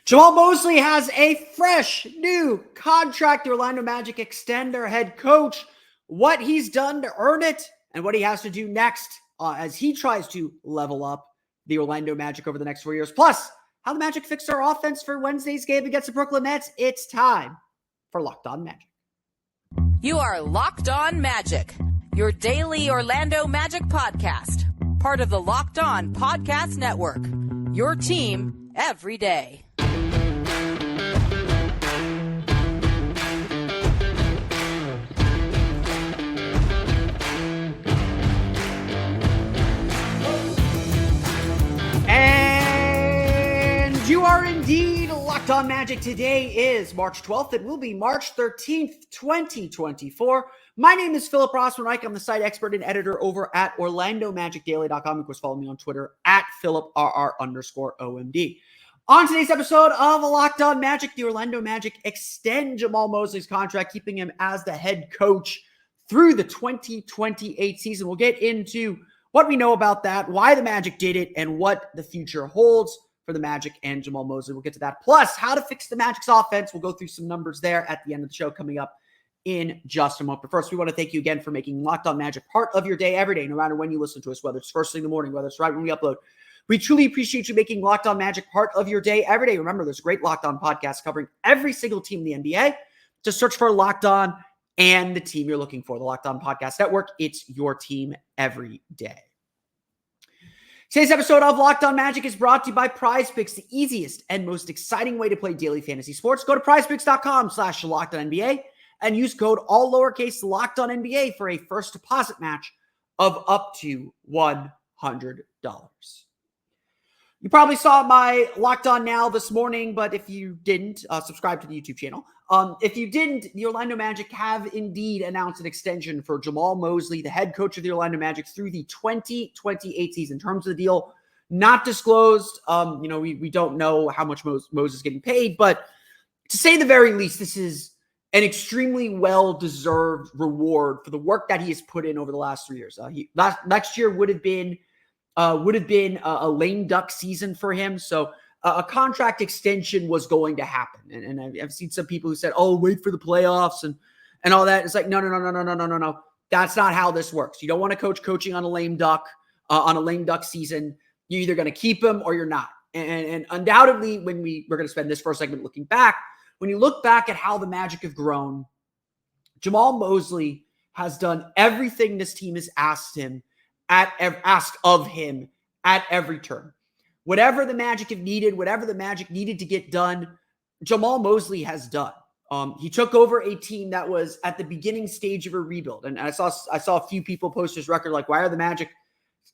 Jamahl Mosley has a fresh new contract. The Orlando Magic extend their head coach, what he's done to earn it, and what he has to do next as he tries to level up the Orlando Magic over the next 4 years. Plus, how the Magic fix their offense for Wednesday's game against the Brooklyn Nets. It's time for Locked On Magic. You are Locked On Magic, your daily Orlando Magic podcast, part of the Locked On Podcast Network, your team every day. And you are indeed Locked On Magic. Today is March 12th. It will be March 13th, 2024. My name is Philip Rossman-Reich. I'm the site expert and editor over at OrlandoMagicDaily.com. Of course, follow me on Twitter at PhilipRR_OMD. On today's episode of Locked On Magic, the Orlando Magic extend Jamahl Mosley's contract, keeping him as the head coach through the 2028 season. We'll get into what we know about that, why the Magic did it, and what the future holds for the Magic and Jamahl Mosley. We'll get to that. Plus, how to fix the Magic's offense. We'll go through some numbers there at the end of the show coming up in just a moment. But first, we want to thank you again for making Locked On Magic part of your day every day, no matter when you listen to us, whether it's first thing in the morning, whether it's right when we upload. We truly appreciate you making Locked On Magic part of your day every day. Remember, there's a great Locked On podcast covering every single team in the NBA. Just search for Locked On and the team you're looking for. The Locked On Podcast Network. It's your team every day. Today's episode of Locked On Magic is brought to you by PrizePick, the easiest and most exciting way to play daily fantasy sports. Go to prizepicks.com/LockedOnNBA and use code all lowercase LockedOnNBA for a first deposit match of up to $100. You probably saw my Locked On Now this morning, but if you didn't, subscribe to the YouTube channel. If you didn't, the Orlando Magic have indeed announced an extension for Jamahl Mosley, the head coach of the Orlando Magic, through the 2028 season. In terms of the deal, not disclosed. We don't know how much Moses is getting paid, but to say the very least, this is an extremely well-deserved reward for the work that he has put in over the last 3 years. Next year would have been a lame duck season for him. So a contract extension was going to happen. And I've seen some people who said, oh, wait for the playoffs and all that. It's like, no. That's not how this works. You don't want to coaching on a lame duck season. You're either going to keep him or you're not. And undoubtedly, when we're going to spend this first segment looking back, when you look back at how the Magic have grown, Jamahl Mosley has done everything this team has asked of him at every turn. Whatever the Magic have needed, whatever the Magic needed to get done, Jamahl Mosley has done. He took over a team that was at the beginning stage of a rebuild. And I saw a few people post his record like, why are the Magic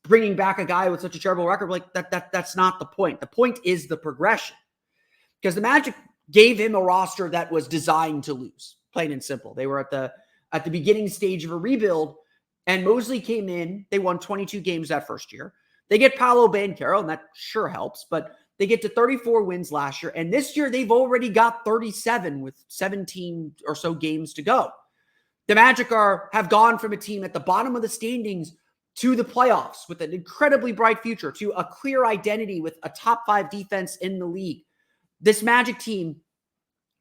bringing back a guy with such a terrible record? Like that's not the point. The point is the progression. Because the Magic gave him a roster that was designed to lose, plain and simple. They were at the beginning stage of a rebuild, and Mosley came in. They won 22 games that first year. They get Paolo, Banchero, and that sure helps, but they get to 34 wins last year. And this year, they've already got 37 with 17 or so games to go. The Magic have gone from a team at the bottom of the standings to the playoffs with an incredibly bright future, to a clear identity with a top 5 defense in the league. This Magic team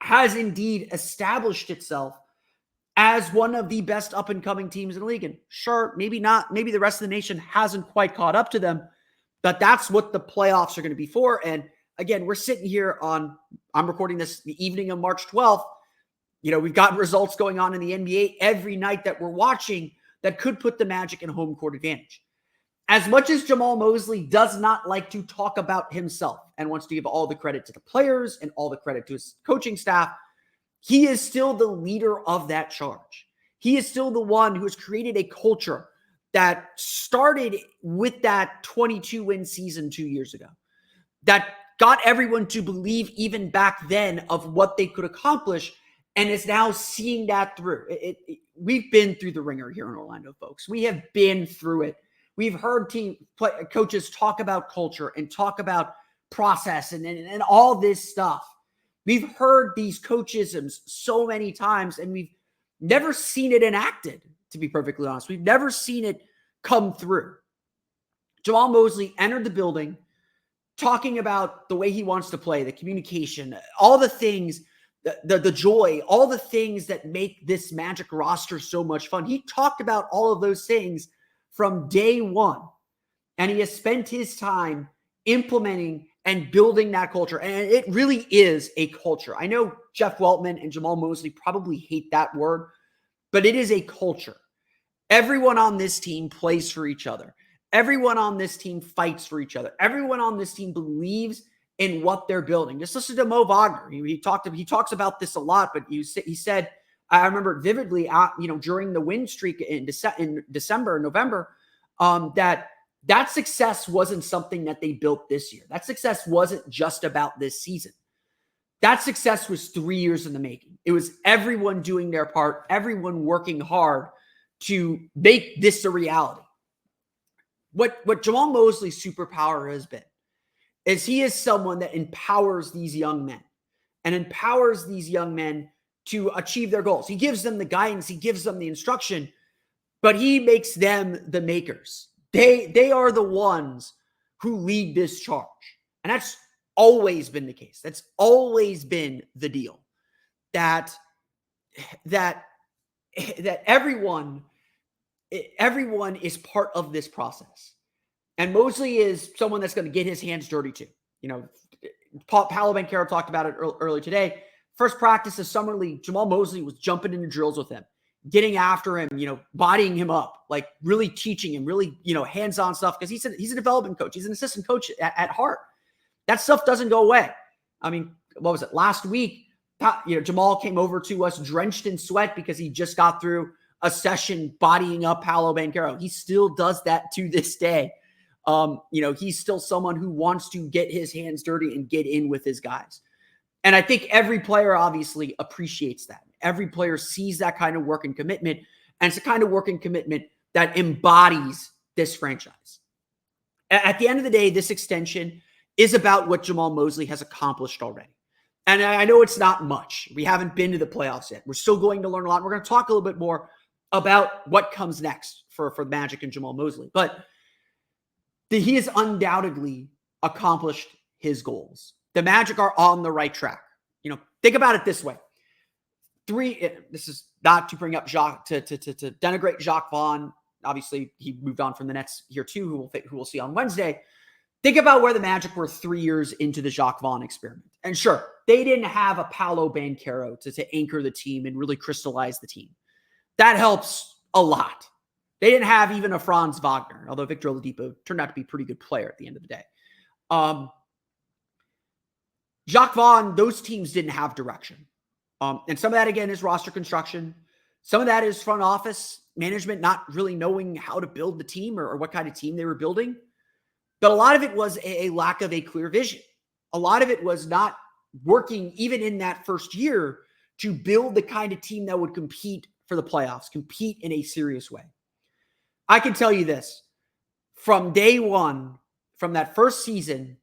has indeed established itself as one of the best up-and-coming teams in the league. And sure, maybe not. Maybe the rest of the nation hasn't quite caught up to them, but that's what the playoffs are going to be for. And again, we're sitting here I'm recording this the evening of March 12th. We've got results going on in the NBA every night that we're watching that could put the Magic in home court advantage. As much as Jamahl Mosley does not like to talk about himself and wants to give all the credit to the players and all the credit to his coaching staff, he is still the leader of that charge. He is still the one who has created a culture that started with that 22-win season 2 years ago, that got everyone to believe even back then of what they could accomplish, and is now seeing that through. We've been through the ringer here in Orlando, folks. We have been through it. We've heard coaches talk about culture and talk about process and all this stuff. We've heard these coachisms so many times, and we've never seen it enacted, to be perfectly honest. We've never seen it come through. Jamahl Mosley entered the building talking about the way he wants to play, the communication, all the things, the joy, all the things that make this Magic roster so much fun. He talked about all of those things from day one, and he has spent his time implementing and building that culture. And it really is a culture. I know Jeff Weltman and Jamahl Mosley probably hate that word, but it is a culture. Everyone on this team plays for each other. Everyone on this team fights for each other. Everyone on this team believes in what they're building. Just listen to Mo Wagner. He talks about this a lot, but he said, I remember vividly, during the win streak in December, November, that success wasn't something that they built this year. That success wasn't just about this season. That success was 3 years in the making. It was everyone doing their part, everyone working hard to make this a reality. What Jamahl Mosley's superpower has been is he is someone that empowers these young men and empowers these young men to achieve their goals. He gives them the guidance, he gives them the instruction, but he makes them the makers. They are the ones who lead this charge. And that's always been the case. That's always been the deal. That everyone is part of this process. And Mosley is someone that's going to get his hands dirty too. Paolo Banchero talked about it earlier today. First practice of Summer League, Jamahl Mosley was jumping into drills with him, getting after him, bodying him up, like really teaching him, really, hands-on stuff. Because he's a development coach. He's an assistant coach at heart. That stuff doesn't go away. I mean, what was it? Last week, Jamahl came over to us drenched in sweat because he just got through a session bodying up Paolo Banchero. He still does that to this day. He's still someone who wants to get his hands dirty and get in with his guys. And I think every player obviously appreciates that. Every player sees that kind of work and commitment. And it's a kind of work and commitment that embodies this franchise. At the end of the day, this extension is about what Jamahl Mosley has accomplished already. And I know it's not much. We haven't been to the playoffs yet. We're still going to learn a lot. We're going to talk a little bit more about what comes next for Magic and Jamahl Mosley. But he has undoubtedly accomplished his goals. The Magic are on the right track. Think about it this way. This is not to bring up Jacques, to denigrate Jacques Vaughn. Obviously, he moved on from the Nets here too, who we'll see on Wednesday. Think about where the Magic were 3 years into the Jacques Vaughn experiment. And sure, they didn't have a Paolo Banchero to anchor the team and really crystallize the team. That helps a lot. They didn't have even a Franz Wagner, although Victor Oladipo turned out to be a pretty good player at the end of the day. Jacques Vaughn, those teams didn't have direction. And some of that, again, is roster construction. Some of that is front office management not really knowing how to build the team or what kind of team they were building. But a lot of it was a lack of a clear vision. A lot of it was not working, even in that first year, to build the kind of team that would compete for the playoffs, compete in a serious way. I can tell you this. From day one, from that first season,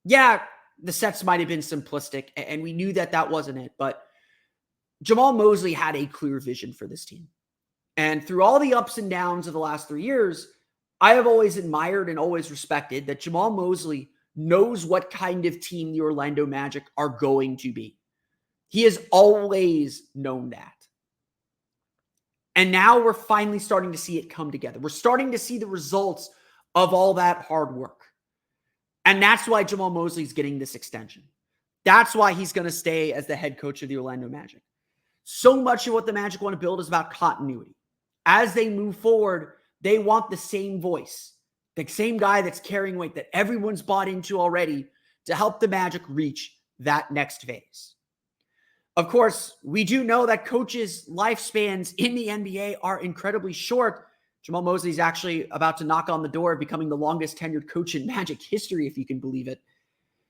yeah, the sets might have been simplistic, and we knew that wasn't it. But Jamahl Mosley had a clear vision for this team. And through all the ups and downs of the last 3 years, I have always admired and always respected that Jamahl Mosley knows what kind of team the Orlando Magic are going to be. He has always known that. And now we're finally starting to see it come together. We're starting to see the results of all that hard work. And that's why Jamahl Mosley's getting this extension. That's why he's going to stay as the head coach of the Orlando Magic. So much of what the Magic want to build is about continuity. As they move forward, they want the same voice, the same guy that's carrying weight that everyone's bought into already to help the Magic reach that next phase. Of course, we do know that coaches' lifespans in the NBA are incredibly short. Jamahl Mosley is actually about to knock on the door of becoming the longest tenured coach in Magic history, if you can believe it.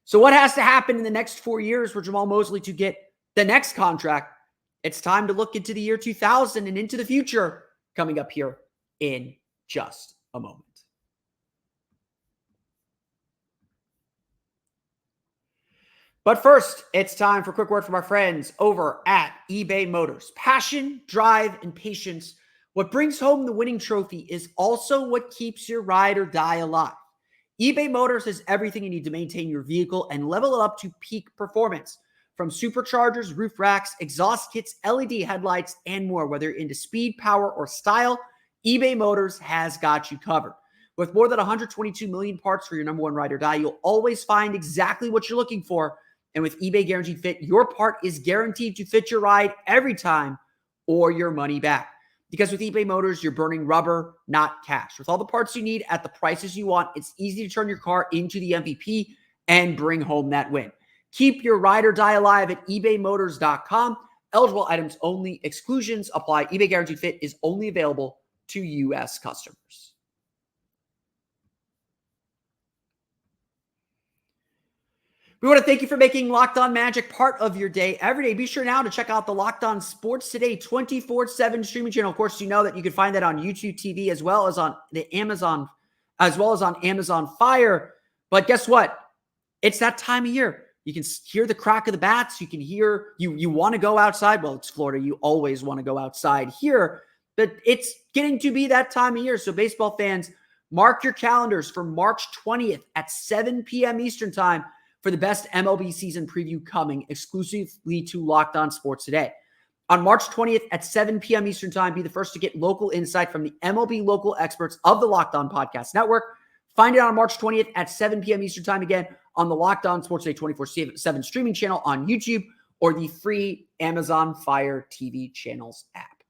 So what has to happen in the next 4 years for Jamahl Mosley to get the next contract? It's time to look into the year 2000 and into the future, coming up here in just a moment. But first, it's time for a quick word from our friends over at eBay Motors. Passion, drive, and patience. What brings home the winning trophy is also what keeps your ride or die alive. eBay Motors has everything you need to maintain your vehicle and level it up to peak performance. From superchargers, roof racks, exhaust kits, LED headlights, and more. Whether you're into speed, power, or style, eBay Motors has got you covered. With more than 122 million parts for your number one ride or die, you'll always find exactly what you're looking for. And with eBay Guaranteed Fit, your part is guaranteed to fit your ride every time or your money back. Because with eBay Motors, you're burning rubber, not cash. With all the parts you need at the prices you want, it's easy to turn your car into the MVP and bring home that win. Keep your ride or die alive at ebaymotors.com. Eligible items only. Exclusions apply. eBay Guaranteed Fit is only available to U.S. customers. We want to thank you for making Locked On Magic part of your day every day. Be sure now to check out the Locked On Sports Today 24/7 streaming channel. Of course, you know that you can find that on YouTube TV as well as on Amazon Fire. But guess what? It's that time of year. You can hear the crack of the bats. You can hear you want to go outside. Well, it's Florida. You always want to go outside here, but it's getting to be that time of year. So baseball fans, mark your calendars for March 20th at 7 p.m. Eastern time for the best MLB season preview coming exclusively to Locked On Sports Today. On March 20th at 7 p.m. Eastern time, be the first to get local insight from the MLB local experts of the Locked On Podcast Network. Find it on March 20th at 7 p.m. Eastern time again on the Locked On Sports Today 24/7 streaming channel on YouTube or the free Amazon Fire TV channels app.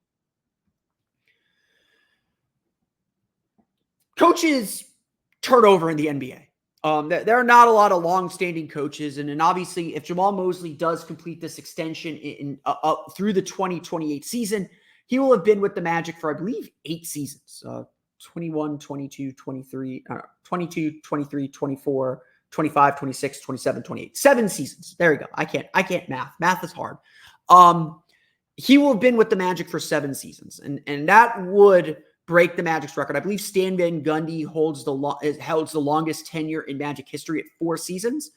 Coaches turnover in the NBA. There are not a lot of long-standing coaches, and obviously, if Jamahl Mosley does complete this extension through the 2028 season, he will have been with the Magic for, I believe, 8 seasons. 21, 22, 23, 22, 23, 24, 25, 26, 27, 28. 7 seasons. There we go. I can't math. Math is hard. He will have been with the Magic for 7 seasons, and that would break the Magic's record. I believe Stan Van Gundy holds the longest tenure in Magic history at 4 seasons.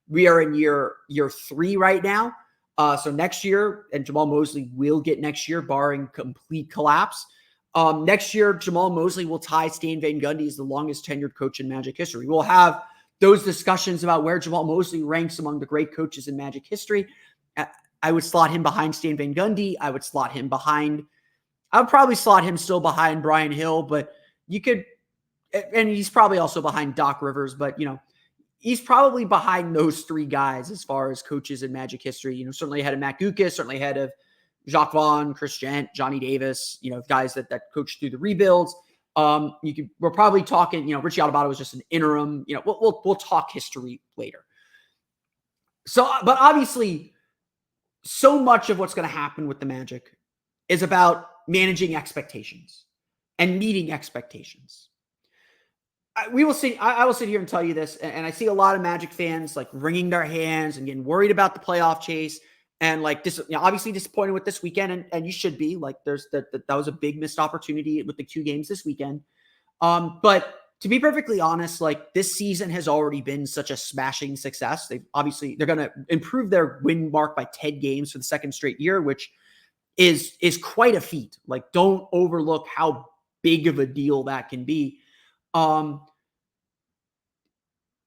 We are in year 3 right now. So next year, and Jamahl Mosley will get next year, barring complete collapse. Next year, Jamahl Mosley will tie Stan Van Gundy as the longest tenured coach in Magic history. We'll have those discussions about where Jamahl Mosley ranks among the great coaches in Magic history. I would slot him behind Stan Van Gundy. I would probably slot him still behind Brian Hill, but you could, and he's probably also behind Doc Rivers, but, he's probably behind those 3 guys as far as coaches in Magic history. Certainly ahead of Matt Guokas, certainly ahead of Jacques Vaughn, Chris Gent, Johnny Davis, guys that coached through the rebuilds. We're probably talking, Richie Adubato was just an interim, we'll talk history later. So, but obviously so much of what's going to happen with the Magic is about managing expectations and meeting expectations. I will sit here and tell you this, and I see a lot of Magic fans like wringing their hands and getting worried about the playoff chase, and obviously disappointed with this weekend, and you should be. That was a big missed opportunity with the 2 games this weekend. But to be perfectly honest, this season has already been such a smashing success. They're going to improve their win mark by 10 games for the 2nd straight year, which is quite a feat. Don't overlook how big of a deal that can be.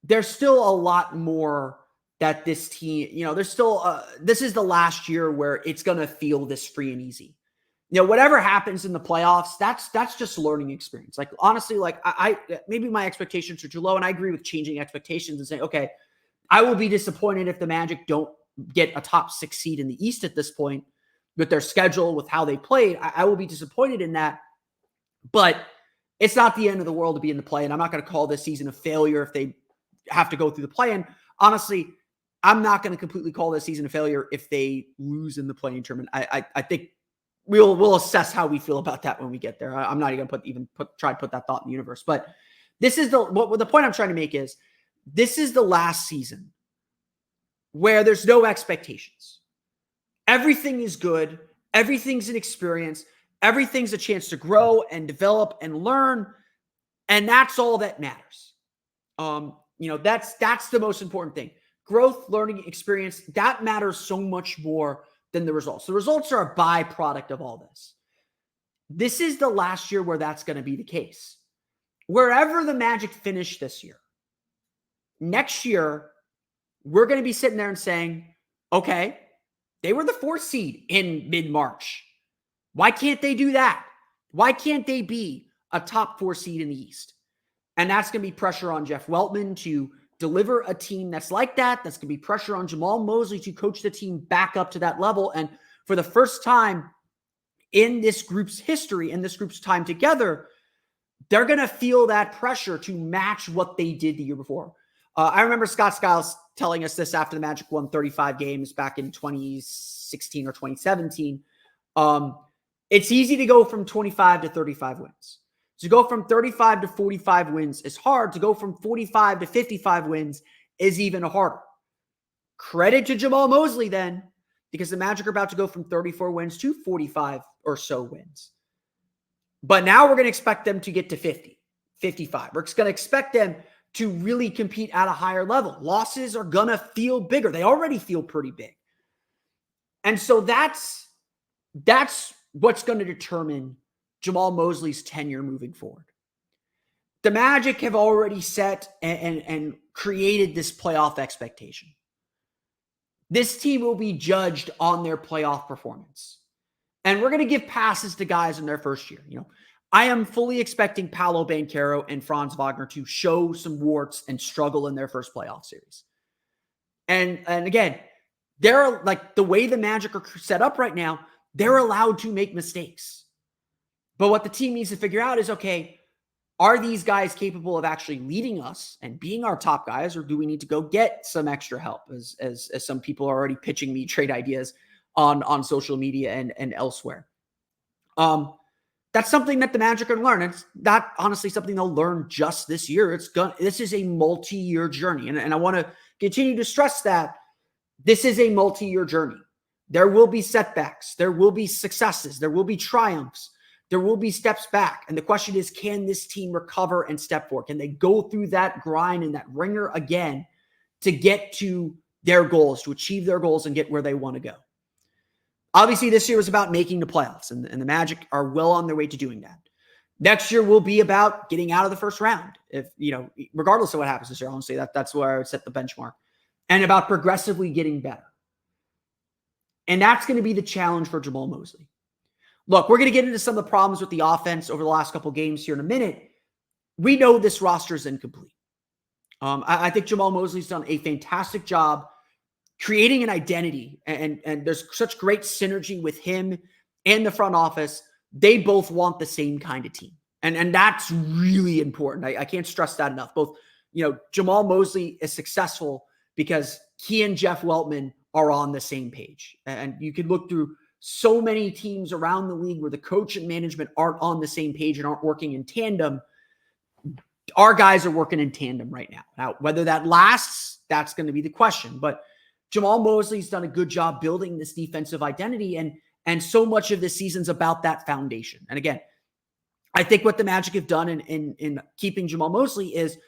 There's still a lot more that this team, there's still, this is the last year where it's going to feel this free and easy. Whatever happens in the playoffs, that's just learning experience. Honestly, I maybe my expectations are too low, and I agree with changing expectations and saying, okay, I will be disappointed if the Magic don't get a top 6 seed in the East at this point with their schedule, with how they played. I will be disappointed in that, but it's not the end of the world to be in the play, and I'm not going to call this season a failure if they have to go through the play-in. Honestly, I'm not going to completely call this season a failure if they lose in the play-in tournament. I think we'll assess how we feel about that when we get there. I'm not even going to try to put that thought in the universe. But this is the point I'm trying to make is this is the last season where there's no expectations. Everything is good. Everything's an experience. Everything's a chance to grow and develop and learn. And that's all that matters. That's the most important thing. Growth, learning, experience, that matters so much more than the results. The results are a byproduct of all this. This is the last year where that's going to be the case. Wherever the Magic finish this year, next year, we're going to be sitting there and saying, okay, they were the 4th seed in mid-March. Why can't they do that? Why can't they be a top 4 seed in the East? And that's going to be pressure on Jeff Weltman to deliver a team that's like that. That's going to be pressure on Jamahl Mosley to coach the team back up to that level. And for the first time in this group's history, in this group's time together, they're going to feel that pressure to match what they did the year before. I remember Scott Skiles telling us this after the Magic won 35 games back in 2016 or 2017. It's easy to go from 25 to 35 wins. To go from 35 to 45 wins is hard. To go from 45 to 55 wins is even harder. Credit to Jamahl Mosley then, because the Magic are about to go from 34 wins to 45 or so wins. But now we're going to expect them to get to 50, 55. We're going to expect them to really compete at a higher level. Losses are going to feel bigger. They already feel pretty big. And so that's what's going to determine Jamahl Mosley's tenure moving forward. The Magic have already set and created this playoff expectation. This team will be judged on their playoff performance. And we're going to give passes to guys in their first year. I am fully expecting Paolo, Banchero, and Franz Wagner to show some warts and struggle in their first playoff series. And again, they're like the way the Magic are set up right now, they're allowed to make mistakes. But what the team needs to figure out is, okay, are these guys capable of actually leading us and being our top guys, or do we need to go get some extra help, as some people are already pitching me trade ideas on social media and elsewhere? That's something that the Magic can learn. It's not honestly something they'll learn just this year. This is a multi-year journey. And I want to continue to stress that this is a multi-year journey. There will be setbacks. There will be successes. There will be triumphs. There will be steps back. And the question is, can this team recover and step forward? Can they go through that grind and that ringer again to get to their goals, to achieve their goals and get where they want to go? Obviously, this year was about making the playoffs, and the Magic are well on their way to doing that. Next year will be about getting out of the first round. Regardless of what happens this year, honestly, that's where I would set the benchmark. And about progressively getting better. And that's going to be the challenge for Jamahl Mosley. Look, we're going to get into some of the problems with the offense over the last couple games here in a minute. We know this roster is incomplete. I think Jamahl Mosley's done a fantastic job creating an identity, and there's such great synergy with him and the front office. They both want the same kind of team. And that's really important. I can't stress that enough. Both, Jamahl Mosley is successful because he and Jeff Weltman are on the same page. And you can look through so many teams around the league where the coach and management aren't on the same page and aren't working in tandem. Our guys are working in tandem right now. Now, whether that lasts, that's going to be the question. But Jamahl Mosley's done a good job building this defensive identity, and so much of this season's about that foundation. And again, I think what the Magic have done in keeping Jamahl Mosley is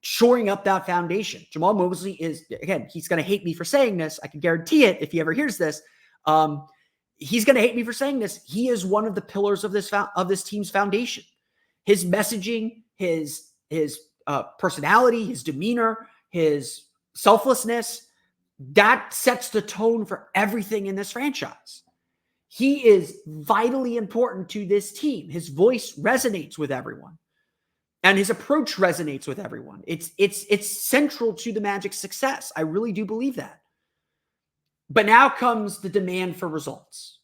shoring up that foundation. Jamahl Mosley is, again, he's going to hate me for saying this. I can guarantee it if he ever hears this. He's going to hate me for saying this. He is one of the pillars of this team's foundation. His messaging, his personality, his demeanor, his selflessness, that sets the tone for everything in this franchise. He is vitally important to this team. His voice resonates with everyone, and his approach resonates with everyone. It's central to the Magic's success. I really do believe that. But now comes the demand for results,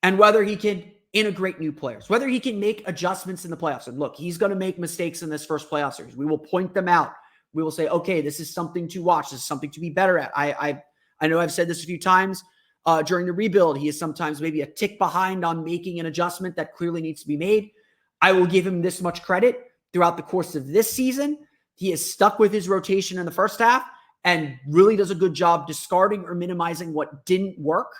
and whether he can integrate new players, whether he can make adjustments in the playoffs. And look, he's going to make mistakes in this first playoff series. We will point them out. We will say, okay, this is something to watch. This is something to be better at. I know I've said this a few times during the rebuild. He is sometimes maybe a tick behind on making an adjustment that clearly needs to be made. I will give him this much credit. Throughout the course of this season, he is stuck with his rotation in the first half and really does a good job discarding or minimizing what didn't work,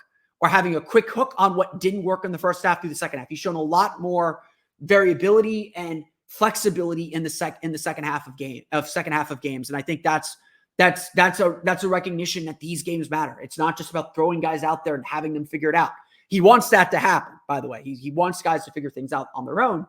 or having a quick hook on what didn't work in the first half through the second half. He's shown a lot more variability and flexibility in the second half of games. And I think that's a recognition that these games matter. It's not just about throwing guys out there and having them figure it out. He wants that to happen, by the way. He wants guys to figure things out on their own.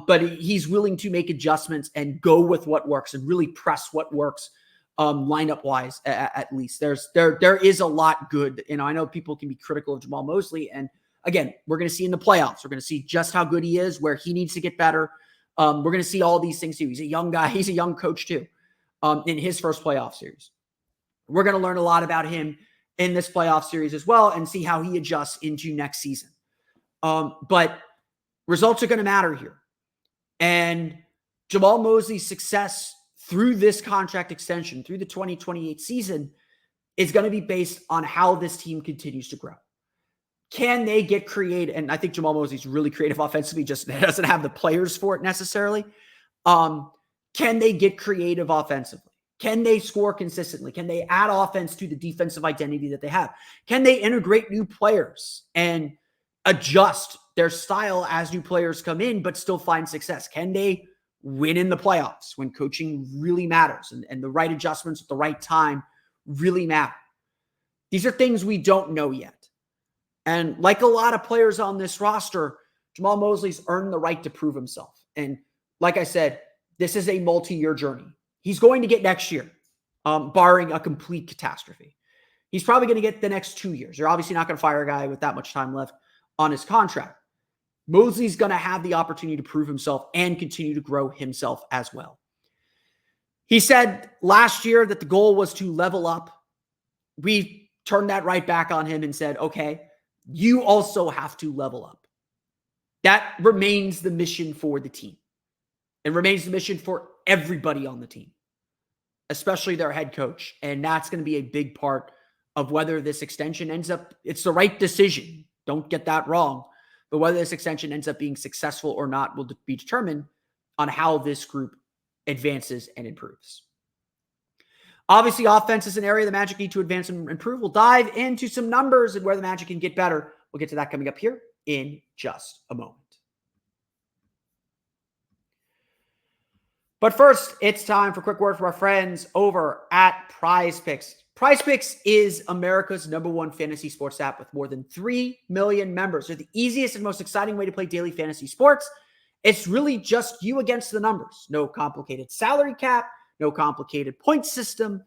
But he's willing to make adjustments and go with what works and really press what works lineup wise, at least. There is a lot good. I know people can be critical of Jamahl Mosley. And again, we're going to see in the playoffs, we're going to see just how good he is, where he needs to get better. We're going to see all these things too. He's a young guy. He's a young coach too, in his first playoff series. We're going to learn a lot about him in this playoff series as well and see how he adjusts into next season. But results are going to matter here. And Jamahl Mosley's success through this contract extension, through the 2028 season, is going to be based on how this team continues to grow. Can they get creative? And I think Jamahl Mosley's really creative offensively, just doesn't have the players for it necessarily. Can they get creative offensively? Can they score consistently? Can they add offense to the defensive identity that they have? Can they integrate new players and adjust their style as new players come in, but still find success? Can they win in the playoffs when coaching really matters and the right adjustments at the right time really matter? These are things we don't know yet. And like a lot of players on this roster, Jamahl Mosley's earned the right to prove himself. And like I said, this is a multi-year journey. He's going to get next year, barring a complete catastrophe. He's probably going to get the next 2 years. You're obviously not going to fire a guy with that much time left on his contract. Mosley's going to have the opportunity to prove himself and continue to grow himself as well. He said last year that the goal was to level up. We turned that right back on him and said, okay, you also have to level up. That remains the mission for the team. It remains the mission for everybody on the team, especially their head coach. And that's going to be a big part of whether this extension ends up, it's the right decision. Don't get that wrong. But whether this extension ends up being successful or not will be determined on how this group advances and improves. Obviously, offense is an area the Magic need to advance and improve. We'll dive into some numbers and where the Magic can get better. We'll get to that coming up here in just a moment. But first, it's time for a quick word from our friends over at PrizePick. PrizePick is America's #1 fantasy sports app with more than 3 million members. They're the easiest and most exciting way to play daily fantasy sports. It's really just you against the numbers. No complicated salary cap, no complicated point system.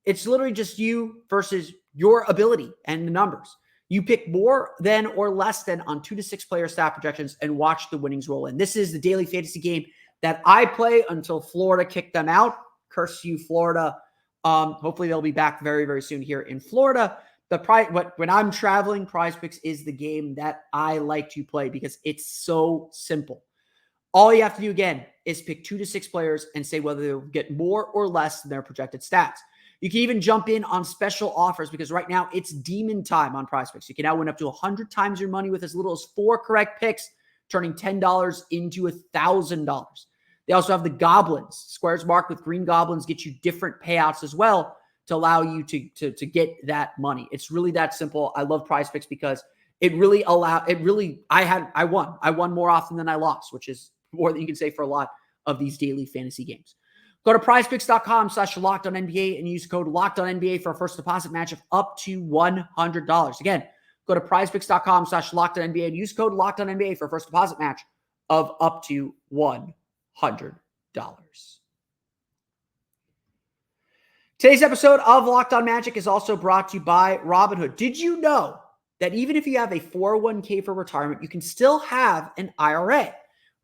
It's literally just you versus your ability and the numbers. You pick more than or less than on 2 to 6 player stat projections and watch the winnings roll in. This is the daily fantasy game that I play until Florida kicked them out. Curse you, Florida. Hopefully they'll be back very, very soon here in Florida. When I'm traveling, PrizePick is the game that I like to play because it's so simple. All you have to do, again, is pick 2 to 6 players and say whether they'll get more or less than their projected stats. You can even jump in on special offers because right now it's demon time on PrizePick. You can now win up to 100 times your money with as little as 4 correct picks, turning $10 into $1,000. They also have the Goblins. Squares marked with green goblins get you different payouts as well to allow you to get that money. It's really that simple. I love PrizePick because I won. I won more often than I lost, which is more than you can say for a lot of these daily fantasy games. Go to prizepicks.com/LockedOnNBA and use code LockedOnNBA for a first deposit match of up to $100. Again, go to prizepicks.com/LockedOnNBA and use code LockedOnNBA for a first deposit match of up to $100. Today's episode of Locked On Magic is also brought to you by Robinhood. Did you know that even if you have a 401k for retirement, you can still have an IRA?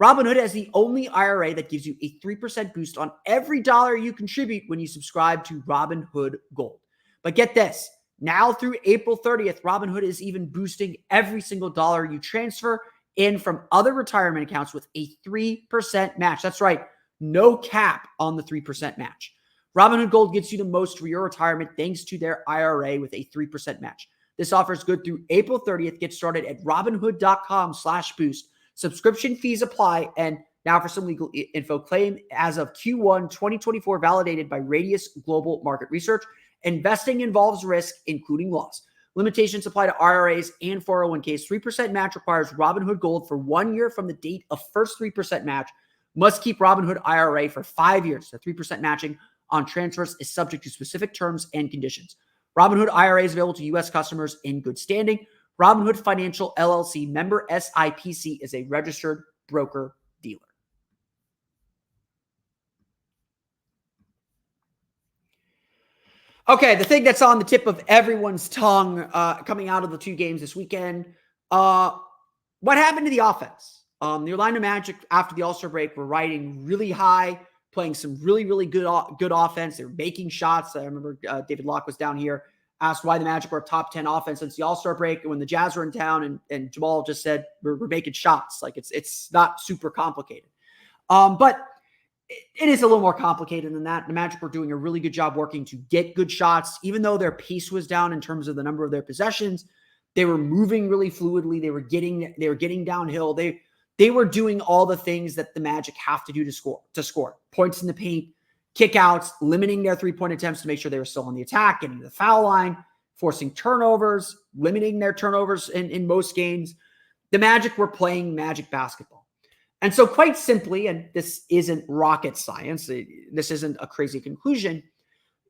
Robinhood has the only IRA that gives you a 3% boost on every dollar you contribute when you subscribe to Robinhood Gold. But get this, now through April 30th, Robinhood is even boosting every single dollar you transfer in from other retirement accounts with a 3% match. That's right, no cap on the 3% match. Robinhood Gold gets you the most for your retirement thanks to their IRA with a 3% match. This offer is good through April 30th. Get started at robinhood.com/boost. Subscription fees apply. And now for some legal info, claim as of Q1 2024 validated by Radius Global Market Research. Investing involves risk, including loss. Limitations apply to IRAs and 401ks. 3% match requires Robinhood Gold for 1 year from the date of first 3% match. Must keep Robinhood IRA for 5 years. The 3% matching on transfers is subject to specific terms and conditions. Robinhood IRA is available to U.S. customers in good standing. Robinhood Financial LLC member SIPC is a registered broker-dealer. Okay, the thing that's on the tip of everyone's tongue coming out of the 2 games this weekend, what happened to the offense? The Orlando Magic, after the All-Star break, were riding really high, playing some really, really good offense. They were making shots. I remember David Locke was down here, asked why the Magic were a top 10 offense since the All-Star break, and when the Jazz were in town, and Jamahl just said, we're making shots. Like, it's not super complicated. But it is a little more complicated than that. The Magic were doing a really good job working to get good shots. Even though their pace was down in terms of the number of their possessions, they were moving really fluidly. They were getting downhill. They were doing all the things that the Magic have to do to score. Points in the paint, kickouts, limiting their three-point attempts to make sure they were still on the attack, getting to the foul line, forcing turnovers, limiting their turnovers in most games. The Magic were playing Magic basketball. And so quite simply, and this isn't rocket science, this isn't a crazy conclusion,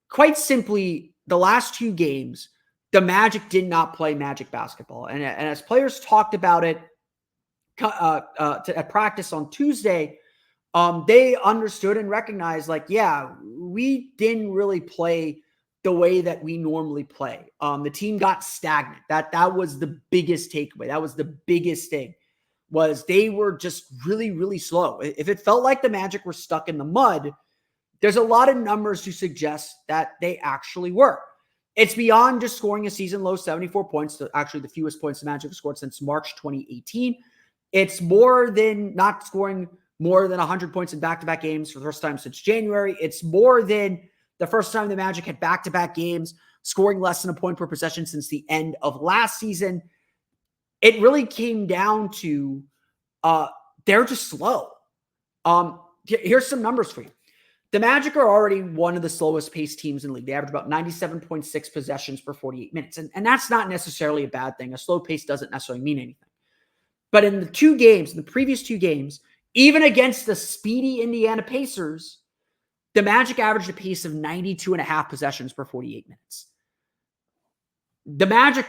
quite simply, the last 2 games, the Magic did not play Magic basketball. And as players talked about it at practice on Tuesday, they understood and recognized, like, yeah, we didn't really play the way that we normally play. The team got stagnant. That was the biggest takeaway. That was the biggest thing. Was they were just really, really slow. If it felt like the Magic were stuck in the mud, there's a lot of numbers to suggest that they actually were. It's beyond just scoring a season low 74 points, actually the fewest points the Magic have scored since March 2018. It's more than not scoring more than 100 points in back-to-back games for the first time since January. It's more than the first time the Magic had back-to-back games, scoring less than a point per possession since the end of last season. It really came down to they're just slow. Here's some numbers for you. The Magic are already one of the slowest paced teams in the league. They average about 97.6 possessions per 48 minutes. And that's not necessarily a bad thing. A slow pace doesn't necessarily mean anything. But in the previous 2 games, even against the speedy Indiana Pacers, the Magic averaged a pace of 92.5 possessions per 48 minutes. The Magic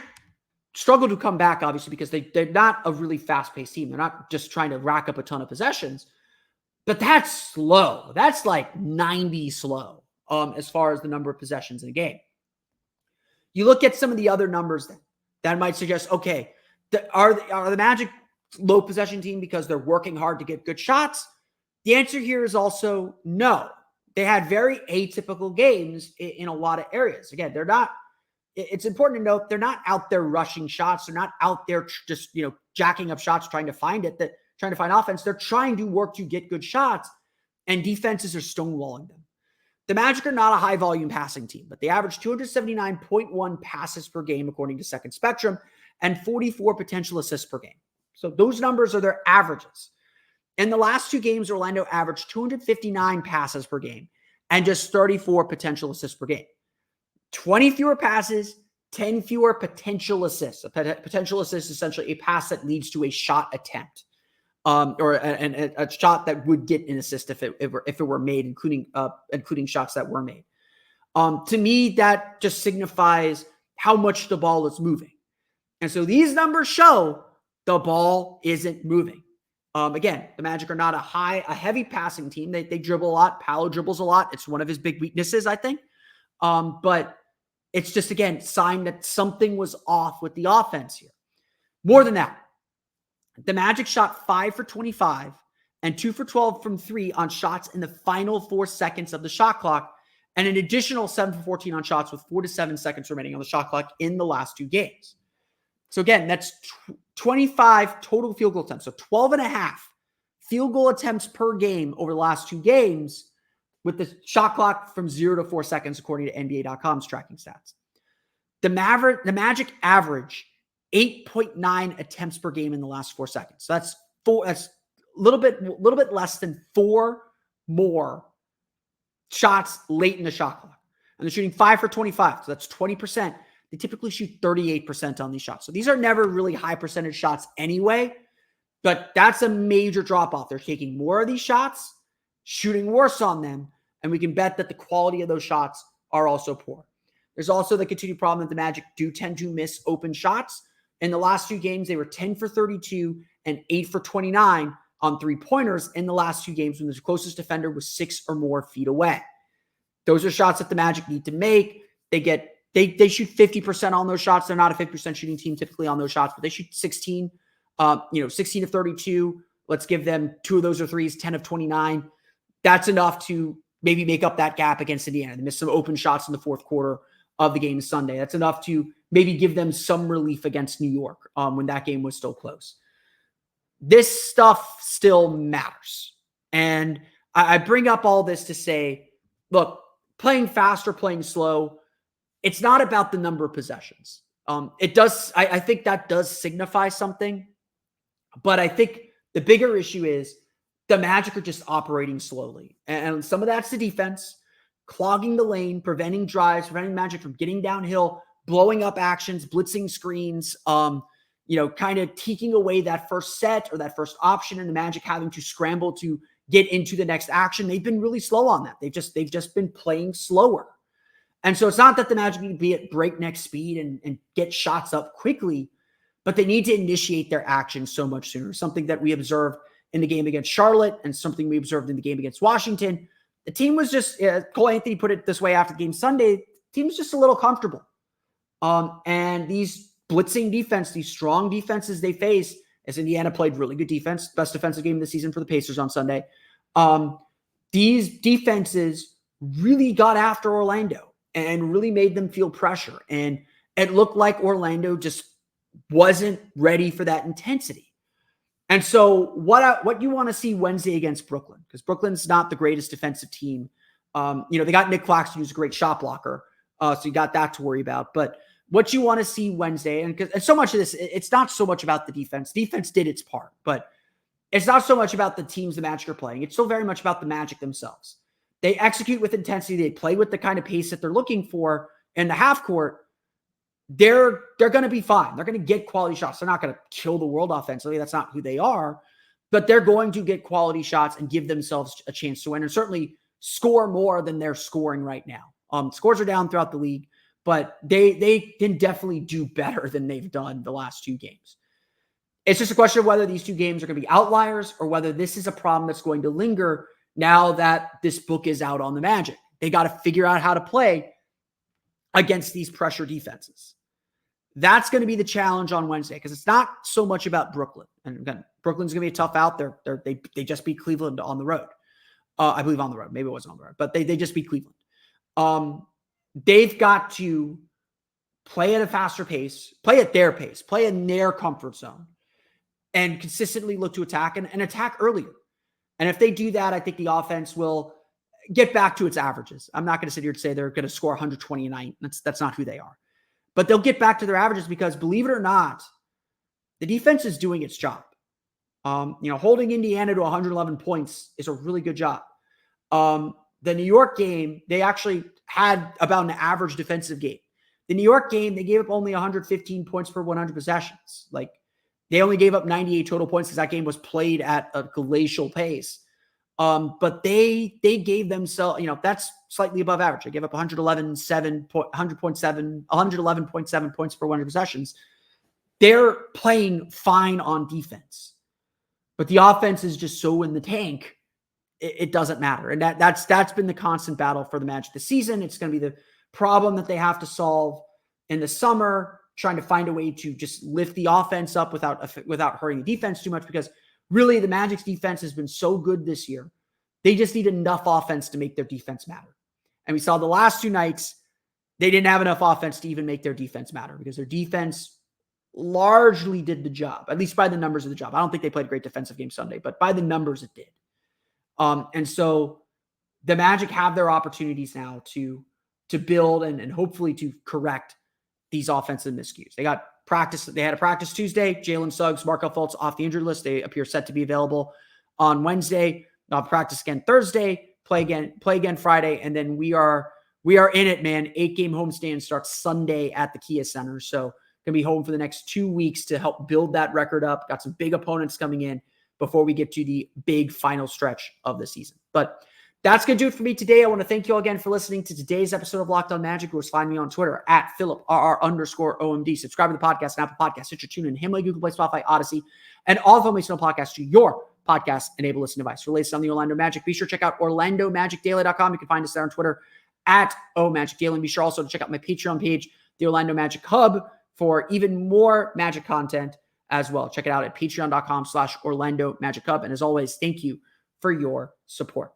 struggle to come back, obviously, because they're not a really fast-paced team. They're not just trying to rack up a ton of possessions, but that's slow. That's like 90 slow as far as the number of possessions in a game. You look at some of the other numbers that might suggest, okay, are the Magic low possession team because they're working hard to get good shots? The answer here is also no. They had very atypical games in a lot of areas. Again, they're not. It's important to note they're not out there rushing shots. They're not out there just, jacking up shots, trying to find offense. They're trying to work to get good shots, and defenses are stonewalling them. The Magic are not a high volume passing team, but they average 279.1 passes per game, according to Second Spectrum, and 44 potential assists per game. So those numbers are their averages. In the last 2 games, Orlando averaged 259 passes per game and just 34 potential assists per game. 20 fewer passes, 10 fewer potential assists. A potential assist is essentially a pass that leads to a shot attempt, or a shot that would get an assist if it were made, including shots that were made. To me, that just signifies how much the ball is moving. And so these numbers show the ball isn't moving. Again, the Magic are not a heavy passing team. They dribble a lot. Paolo dribbles a lot. It's one of his big weaknesses, I think. But it's just, again, sign that something was off with the offense here. More than that, the Magic shot 5 for 25 and 2 for 12 from 3 on shots in the final 4 seconds of the shot clock, and an additional 7 for 14 on shots with 4 to 7 seconds remaining on the shot clock in the last 2 games. So again, that's 25 total field goal attempts. So 12 and a half field goal attempts per game over the last 2 games, with the shot clock from 0 to 4 seconds, according to NBA.com's tracking stats. The Magic average 8.9 attempts per game in the last 4 seconds. So that's a little bit less than 4 more shots late in the shot clock. And they're shooting 5 for 25. So that's 20%. They typically shoot 38% on these shots. So these are never really high percentage shots anyway, but that's a major drop off. They're taking more of these shots, shooting worse on them, and we can bet that the quality of those shots are also poor. There's also the continued problem that the Magic do tend to miss open shots. In the last 2 games, they were 10 for 32 and 8 for 29 on 3-pointers in the last 2 games when the closest defender was 6 or more feet away. Those are shots that the Magic need to make. They shoot 50% on those shots. They're not a 50% shooting team typically on those shots, but they shoot 16, 16 of 32. Let's give them 2 of those are threes, 10 of 29. That's enough to maybe make up that gap against Indiana. They missed some open shots in the fourth quarter of the game Sunday. That's enough to maybe give them some relief against New York when that game was still close. This stuff still matters. And I bring up all this to say, look, playing fast or playing slow, it's not about the number of possessions. It does. I think that does signify something. But I think the bigger issue is the Magic are just operating slowly. And some of that's the defense, clogging the lane, preventing drives, preventing Magic from getting downhill, blowing up actions, blitzing screens, kind of taking away that first set or that first option, and the Magic having to scramble to get into the next action. They've been really slow on that. They've just been playing slower. And so it's not that the Magic need to be at breakneck speed and get shots up quickly, but they need to initiate their action so much sooner. Something that we observed in the game against Charlotte and something we observed in the game against Washington. The team was just, Cole Anthony put it this way after the game Sunday, the team was just a little comfortable. And these blitzing defense, these strong defenses they face, as Indiana played really good defense, best defensive game of the season for the Pacers on Sunday. These defenses really got after Orlando and really made them feel pressure. And it looked like Orlando just wasn't ready for that intensity. And so what you want to see Wednesday against Brooklyn, because Brooklyn's not the greatest defensive team. They got Nick Claxton, who's a great shot blocker. So you got that to worry about. But what you want to see Wednesday, and so much of this, it's not so much about the defense. Defense did its part, but it's not so much about the teams the Magic are playing. It's still very much about the Magic themselves. They execute with intensity. They play with the kind of pace that they're looking for in the half court. They're going to be fine. They're going to get quality shots. They're not going to kill the world offensively. That's not who they are. But they're going to get quality shots and give themselves a chance to win, and certainly score more than they're scoring right now. Scores are down throughout the league, but they can definitely do better than they've done the last 2 games. It's just a question of whether these 2 games are going to be outliers or whether this is a problem that's going to linger now that this book is out on the Magic. They got to figure out how to play against these pressure defenses. That's going to be the challenge on Wednesday, because it's not so much about Brooklyn. And again, Brooklyn's going to be a tough out. They just beat Cleveland on the road. I believe on the road. Maybe it wasn't on the road, but they just beat Cleveland. They've got to play at a faster pace, play at their pace, play in their comfort zone, and consistently look to attack and attack earlier. And if they do that, I think the offense will get back to its averages. I'm not going to sit here and say they're going to score 120 a night. That's not who they are. But they'll get back to their averages because, believe it or not, the defense is doing its job. Holding Indiana to 111 points is a really good job. The New York game, they actually had about an average defensive game. The New York game, they gave up only 115 points per 100 possessions. Like, they only gave up 98 total points because that game was played at a glacial pace. But they gave themselves, that's slightly above average. They gave up 111.7 points per 100 possessions. They're playing fine on defense, but the offense is just so in the tank, it doesn't matter. And that's been the constant battle for the Magic this season. It's going to be the problem that they have to solve in the summer, trying to find a way to just lift the offense up without hurting the defense too much, because really the Magic's defense has been so good this year. They just need enough offense to make their defense matter. And we saw the last 2 nights, they didn't have enough offense to even make their defense matter, because their defense largely did the job, at least by the numbers of the job. I don't think they played a great defensive game Sunday, but by the numbers it did. And so the Magic have their opportunities now to build and hopefully to correct these offensive miscues. They had a practice Tuesday. Jalen Suggs, Markelle Fultz off the injured list. They appear set to be available on Wednesday. They'll practice again Thursday, play again Friday, and then we are in it, man. 8-game homestand starts Sunday at the Kia Center. So gonna be home for the next 2 weeks to help build that record up. Got some big opponents coming in before we get to the big final stretch of the season. But that's going to do it for me today. I want to thank you all again for listening to today's episode of Locked On Magic. Of course, find me on Twitter at @PhilipRR_OMD. Subscribe to the podcast on Apple Podcasts, Stitcher, TuneIn, Himalaya, Google Play, Spotify, Odyssey, and all of them makes no podcast to your podcast-enabled listening device. For latest on the Orlando Magic, be sure to check out OrlandoMagicDaily.com. You can find us there on Twitter at @OMagicDaily. And be sure also to check out my Patreon page, the Orlando Magic Hub, for even more Magic content as well. Check it out at patreon.com/Orlando Magic Hub. And as always, thank you for your support.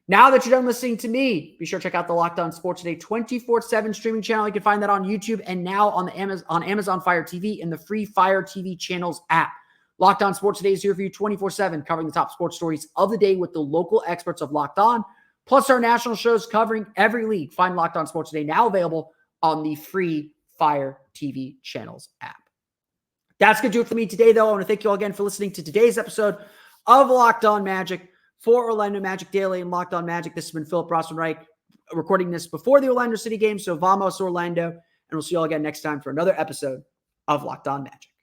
Now that you're done listening to me, be sure to check out the Locked On Sports Today 24/7 streaming channel. You can find that on YouTube and now on the Amazon Fire TV in the free Fire TV channels app. Locked On Sports Today is here for you 24/7, covering the top sports stories of the day with the local experts of Locked On, plus our national shows covering every league. Find Locked On Sports Today now available on the free Fire TV channels app. That's going to do it for me today, though. I want to thank you all again for listening to today's episode of Locked On Magic. For Orlando Magic Daily and Locked On Magic, this has been Philip Rossman-Reich, recording this before the Orlando City game. So vamos Orlando, and we'll see you all again next time for another episode of Locked On Magic.